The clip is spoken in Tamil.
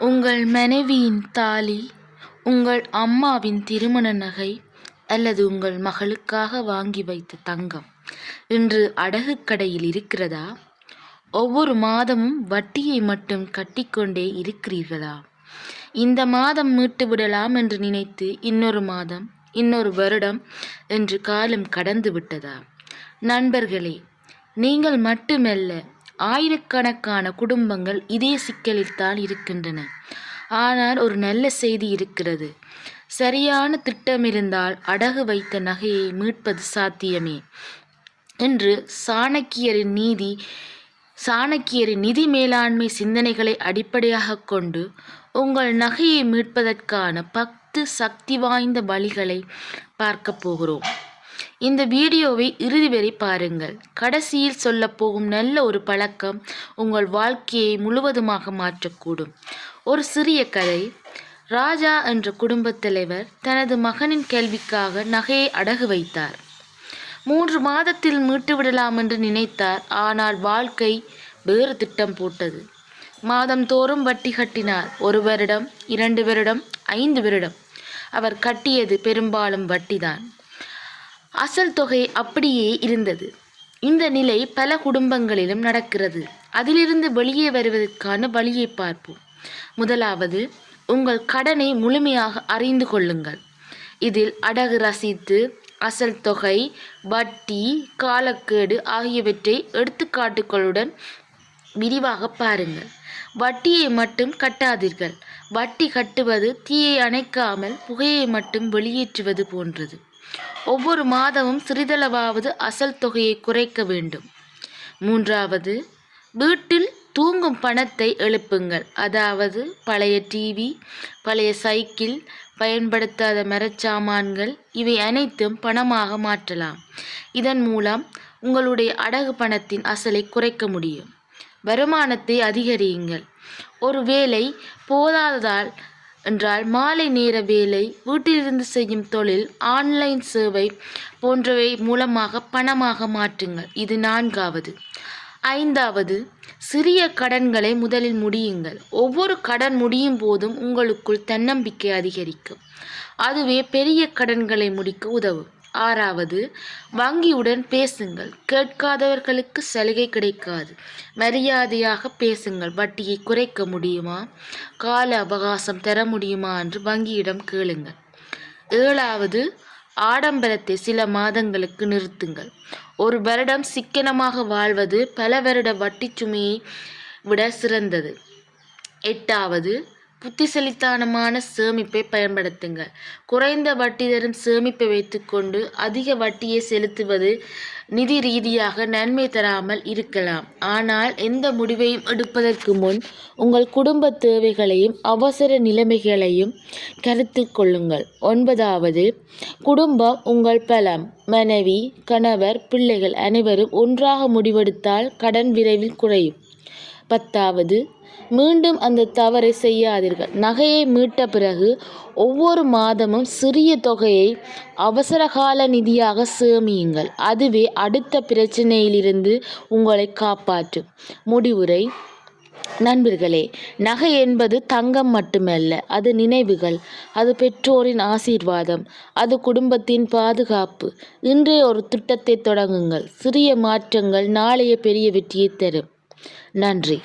உங்கள் மனைவியின் தாலி, உங்கள் அம்மாவின் திருமண நகை அல்லது உங்கள் மகளுக்காக வாங்கி வைத்த தங்கம் இன்று அடகு கடையில் இருக்கிறதா? ஒவ்வொரு மாதமும் வட்டியை மட்டும் கட்டிக்கொண்டே இருக்கிறீர்களா? இந்த மாதம் மீட்டு விடலாம் என்று நினைத்து இன்னொரு மாதம், இன்னொரு வருடம் என்று காலம் கடந்து விட்டதா? நண்பர்களே, நீங்கள் மட்டுமல்ல, ஆயிரக்கணக்கான குடும்பங்கள் இதே சிக்கலில்தான் இருக்கின்றன. ஆனால் ஒரு நல்ல செய்தி இருக்கிறது. சரியான திட்டம் இருந்தால் அடகு வைத்த நகையை மீட்பது சாத்தியமே என்று சாணக்கியரின் நிதி மேலாண்மை சிந்தனைகளை அடிப்படையாக கொண்டு உங்கள் நகையை மீட்பதற்கான 10 சக்தி வாய்ந்த வழிகளை பார்க்க போகிறோம். இந்த வீடியோவை இறுதி வரை பாருங்கள். கடைசியில் சொல்லப்போகும் நல்ல ஒரு பழக்கம் உங்கள் வாழ்க்கையை முழுவதுமாக மாற்றக்கூடும். ஒரு சிறிய கதை. ராஜா என்ற குடும்பத் தலைவர் தனது மகனின் கல்விக்காக நகையை அடகு வைத்தார். 3 மாதத்தில் மீட்டுவிடலாம் என்று நினைத்தார். ஆனால் வாழ்க்கை வேறு திட்டம் போட்டது. மாதந்தோறும் வட்டி கட்டினார். 1 வருடம், 2 வருடம், 5 வருடம். அவர் கட்டியது பெரும்பாலும் வட்டிதான். அசல் தொகை அப்படியே இருந்தது. இந்த நிலை பல குடும்பங்களிலும் நடக்கிறது. அதிலிருந்து வெளியே வருவதற்கான வழியை பார்ப்போம். முதலாவது, உங்கள் கடனை முழுமையாக அறிந்து கொள்ளுங்கள். இதில் அடகு ரசீது, அசல் தொகை, வட்டி, காலக்கெடு ஆகியவற்றை எடுத்துக்காட்டுகளுடன் விரிவாக பாருங்கள். வட்டியை மட்டும் கட்டாதீர்கள். வட்டி கட்டுவது தீயை அணைக்காமல் புகையை மட்டும் வெளியேற்றுவது போன்றது. ஒவ்வொரு மாதமும் சிறிதளவாவது அசல் தொகையை குறைக்க வேண்டும். 3வது, வீட்டில் தூங்கும் பணத்தை எழுப்புங்கள். அதாவது பழைய டிவி, பழைய சைக்கிள், பயன்படுத்தாத மரச்சாமான்கள், இவை அனைத்தும் பணமாக மாற்றலாம். இதன் மூலம் உங்களுடைய அடகு பணத்தின் அசலை குறைக்க முடியும். வருமானத்தை அதிகரியுங்கள். ஒரு வேலை போதாததால் என்றால் மாலை நேர வேலை, வீட்டிலிருந்து செய்யும் தொழில், ஆன்லைன் சேவை போன்றவை மூலமாக பணமாக மாற்றுங்கள். இது 4வது. 5வது, சிறிய கடன்களை முதலில் முடியுங்கள். ஒவ்வொரு கடன் முடியும் போதும் உங்களுக்குள் தன்னம்பிக்கை அதிகரிக்கும். அதுவே பெரிய கடன்களை முடிக்க உதவும். 6வது, வங்கியுடன் பேசுங்கள். கேட்காதவர்களுக்கு சலுகை கிடைக்காது. மரியாதையாக பேசுங்கள். வட்டியை குறைக்க முடியுமா, கால அவகாசம் தர முடியுமா என்று வங்கியிடம் கேளுங்கள். 7வது, ஆடம்பரத்தை சில மாதங்களுக்கு நிறுத்துங்கள். 1 வருடம் சிக்கனமாக வாழ்வது பல வருட வட்டி சுமையை விட சிறந்தது. 8வது, புத்திசலித்தனமான சேமிப்பை பயன்படுத்துங்கள். குறைந்த வட்டி தரும் சேமிப்பை வைத்துக்கொண்டு அதிக வட்டியை செலுத்துவது நிதி ரீதியாக நன்மை தராமல் இருக்கலாம். ஆனால் எந்த முடிவையும் எடுப்பதற்கு முன் உங்கள் குடும்ப தேவைகளையும் அவசர நிலைமைகளையும் கருத்தில் கொள்ளுங்கள். 9வது, குடும்பம் உங்கள் பலம். மனைவி, கணவர், பிள்ளைகள் அனைவரும் ஒன்றாக முடிவெடுத்தால் கடன் விரைவில் குறையும். 10வது, மீண்டும் அந்த தவறை செய்யாதீர்கள். நகையை மீட்ட பிறகு ஒவ்வொரு மாதமும் சிறிய தொகையை அவசரகால நிதியாக சேமியுங்கள். அதுவே அடுத்த பிரச்சனையிலிருந்து உங்களை காப்பாற்றும். முடிவுரை. நண்பர்களே, நகை என்பது தங்கம் மட்டுமல்ல, அது நினைவுகள், அது பெற்றோரின் ஆசீர்வாதம், அது குடும்பத்தின் பாதுகாப்பு. இன்றைய ஒரு திட்டத்தை தொடங்குங்கள். சிறிய மாற்றங்கள் நாளைய பெரிய வெற்றியை தரும். நன்றி.